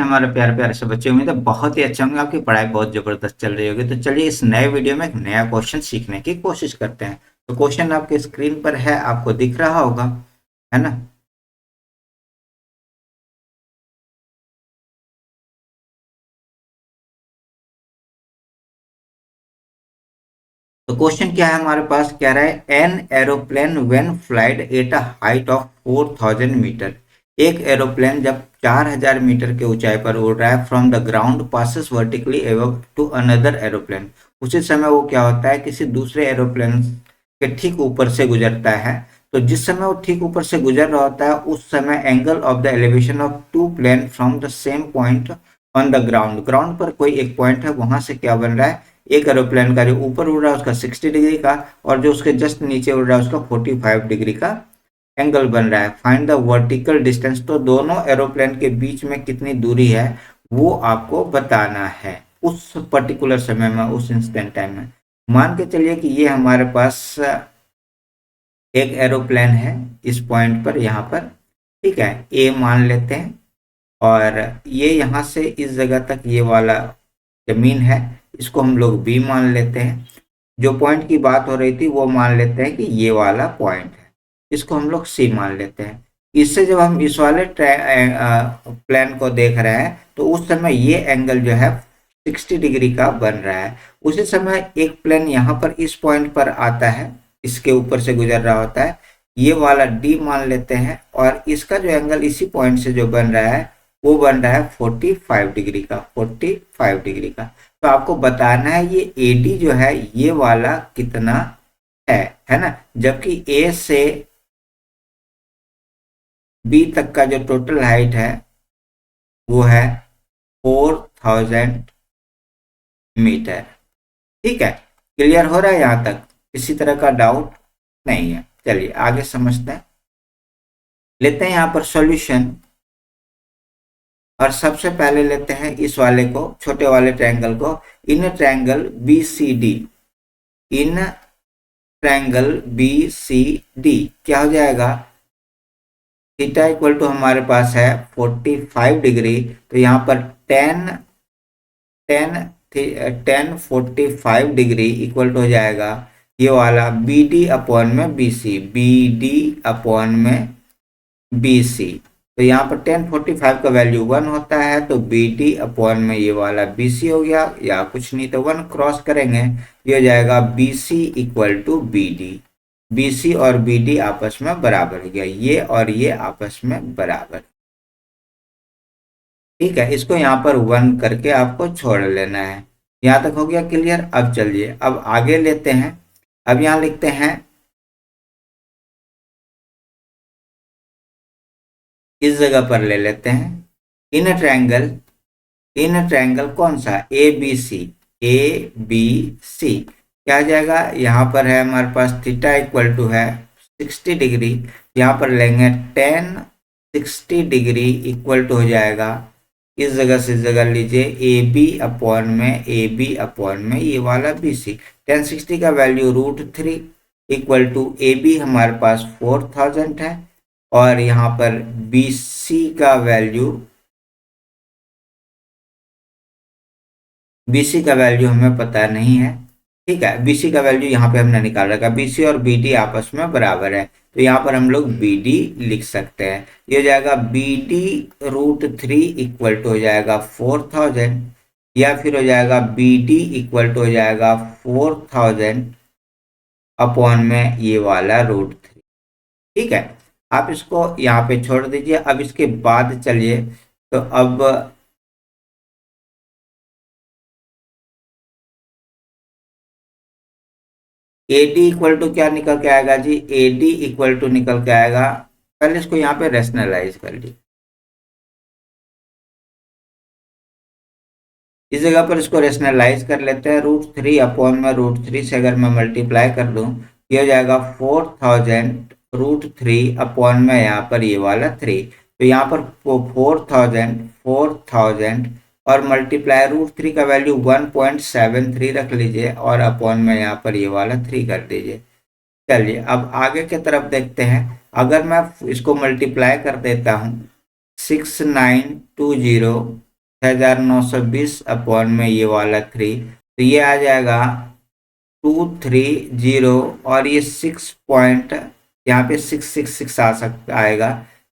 हमारे प्यारे प्यारे से बच्चे, उम्मीद है बहुत ही अच्छे होंगे। आपकी पढ़ाई बहुत जबरदस्त चल रही होगी। तो चलिए इस नए वीडियो में एक नया क्वेश्चन सीखने की कोशिश करते हैं। तो क्वेश्चन आपके स्क्रीन पर है, आपको दिख रहा होगा, है ना। तो क्वेश्चन क्या है हमारे पास, क्या रहा है, an aeroplane when flied at a height of 4000 metre. एक एरोप्लेन जब 4000 मीटर के ऊंचाई पर उड़ रहा है, from the ground passes vertically above to another aeroplane. उसी समय वो क्या होता है, किसी दूसरे एरोप्लेन के ठीक ऊपर से गुजरता है। तो जिस समय वो ठीक ऊपर से गुजर रहा होता है, उस समय angle of the elevation of two plane from the same point on the ground. Ground पर कोई एक पॉइंट है, वहां से क्या बन रहा है, एक एरोप्लेन का जो ऊपर उड़ रहा है उसका 60 डिग्री का, और जो उसके जस्ट नीचे उड़ रहा है उसका 45 डिग्री का एंगल बन रहा है। Find the vertical distance. तो दोनों एरोप्लेन के बीच में कितनी दूरी है वो आपको बताना है उस पर्टिकुलर समय में, उस इंस्टेंट टाइम में। मान के चलिए कि ये हमारे पास एक एरोप्लेन है इस पॉइंट पर, यहाँ पर, ठीक है, ए मान लेते हैं। और ये यहाँ से इस जगह तक ये वाला जमीन है, इसको हम लोग बी मान लेते हैं। जो पॉइंट की बात हो रही थी वो मान लेते हैं कि ये वाला पॉइंट है, इसको हम लोग सी मान लेते हैं। इससे जब हम इस वाले प्लान को देख रहे हैं तो उस समय ये एंगल जो है 60 डिग्री का बन रहा है। उसी समय एक प्लेन यहाँ पर इस पॉइंट पर आता है, इसके ऊपर से गुजर रहा होता है, ये वाला डी मान लेते हैं, और इसका जो एंगल इसी पॉइंट से जो बन रहा है वो बन रहा है 45 डिग्री का, 45 डिग्री का। तो आपको बताना है ये AD जो है ये वाला कितना है ना। जबकि A से B तक का जो टोटल हाइट है वो है 4000 मीटर। ठीक है, क्लियर हो रहा है यहाँ तक, किसी तरह का डाउट नहीं है। चलिए आगे समझते हैं, लेते हैं यहाँ पर सॉल्यूशन। और सबसे पहले लेते हैं इस वाले को, छोटे वाले ट्रायंगल को, in triangle BCD, in triangle BCD क्या हो जाएगा, थीटा इक्वल टू हमारे पास है 45 डिग्री। तो यहाँ पर ten ten ten 45 degree equal to हो जाएगा ये वाला BD अपॉन में BC, BD अपॉन में BC। तो यहाँ पर 1045 का वैल्यू 1 होता है, तो BD अपॉन में ये वाला BC हो गया, या कुछ नहीं तो 1 क्रॉस करेंगे, ये हो जाएगा BC equal to BD। BC और BD आपस में बराबर हो गया, ये और ये आपस में बराबर। ठीक है, इसको यहाँ पर 1 करके आपको छोड़ लेना है। यहाँ तक हो गया क्लियर। अब चलिए अब आगे लेते हैं। अब यहाँ लिखते हैं, इस जगह पर ले लेते हैं इन ट्रायंगल, इन ट्रायंगल कौन सा, ABC, ABC क्या आ जाएगा, यहाँ पर है हमारे पास थीटा इक्वल टू है 60 डिग्री। यहाँ पर लेंगे 10 60 डिग्री इक्वल टू हो जाएगा, इस जगह से इस जगह लीजिए, AB अपॉन में ये वाला BC। 1060 का वैल्यू √3 इक्वल टू AB हमारे पास 4000 है, और यहाँ पर BC का वैल्यू, BC का वैल्यू हमें पता नहीं है। ठीक है, BC का वैल्यू यहाँ पे हमने निकाल रखा, BC और BD आपस में बराबर है, तो यहाँ पर हम लोग BD लिख सकते हैं। ये हो जाएगा BD √3 इक्वल टू हो जाएगा 4000, या फिर हो जाएगा BD इक्वल टू हो जाएगा 4000 अपॉन में ये वाला √3। ठीक है, आप इसको यहाँ पे छोड़ दीजिए। अब इसके बाद चलिए, तो अब AD इक्वल टू क्या निकल के आएगा जी, AD इक्वल टू निकल के आएगा, पहले इसको यहाँ पे रेशनलाइज कर लीजिए। इस जगह पर इसको रेशनलाइज कर लेते हैं, √3 अपॉन में √3 से अगर मैं मल्टीप्लाई कर दूं, ये हो जाएगा 4000 √3 अपॉन में यहाँ पर ये वाला 3। तो यहाँ पर 4000 और मल्टीप्लाई √3 का वैल्यू 1.73 रख लीजिए, और अपॉन में यहाँ पर ये वाला 3 कर दीजिए। चलिए अब आगे की तरफ देखते हैं। अगर मैं इसको मल्टीप्लाई कर देता हूँ, 6920 6920 अपॉन में ये वाला 3, तो ये आ जाएगा 230, और ये 6 पॉइंट, यहाँ पे 666 आ सकता आएगा,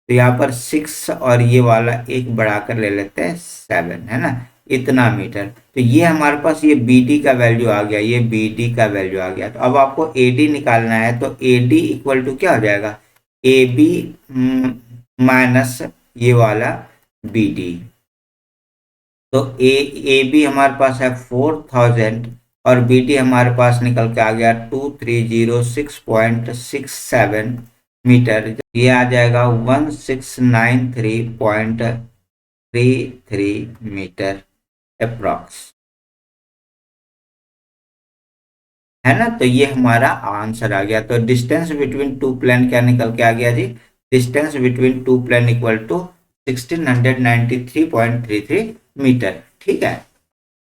तो यहाँ पर 6 और ये वाला एक बढ़ाकर ले लेते हैं 7, है ना, इतना मीटर। तो ये हमारे पास ये बी डी का वैल्यू आ गया, ये बी डी का वैल्यू आ गया। तो अब आपको ए डी निकालना है, तो ए डी इक्वल टू क्या हो जाएगा, ए बी माइनस ये वाला बी डी। तो ए बी हमारे पास है 4000, और बी डी हमारे पास निकल के आ गया 2306.67 मीटर। ये आ जाएगा 1693.33 मीटर अप्रॉक्स, है ना। तो ये हमारा आंसर आ गया। तो डिस्टेंस बिटवीन टू प्लेन क्या निकल के आ गया जी, distance between two plane equal to 1693.33 metre. ठीक है,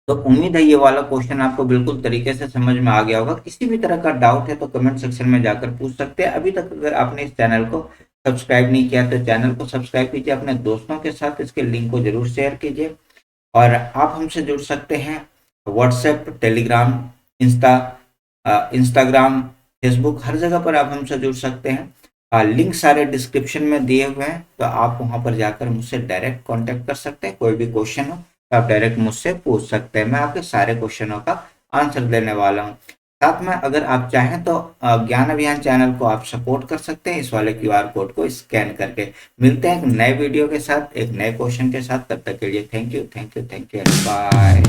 तो उम्मीद है ये वाला क्वेश्चन आपको बिल्कुल तरीके से समझ में आ गया होगा। किसी भी तरह का डाउट है तो कमेंट सेक्शन में जाकर पूछ सकते हैं। अभी तक अगर आपने इस चैनल को सब्सक्राइब नहीं किया तो चैनल को सब्सक्राइब कीजिए, अपने दोस्तों के साथ इसके लिंक को जरूर शेयर कीजिए, और आप हमसे जुड़ सकते हैं व्हाट्सएप, टेलीग्राम, इंस्टाग्राम, फेसबुक, हर जगह पर आप हमसे जुड़ सकते हैं। लिंक सारे डिस्क्रिप्शन में दिए हुए हैं, तो आप वहां पर जाकर मुझसे डायरेक्ट कांटेक्ट कर सकते हैं। कोई भी क्वेश्चन हो तो आप डायरेक्ट मुझसे पूछ सकते हैं, मैं आपके सारे क्वेश्चनों का आंसर देने वाला हूँ। साथ में अगर आप चाहें तो ज्ञान अभियान चैनल को आप सपोर्ट कर सकते हैं इस वाले QR कोड को स्कैन करके। मिलते हैं एक नए वीडियो के साथ, एक नए क्वेश्चन के साथ। तब तक के लिए thank you, thank you, thank you, bye.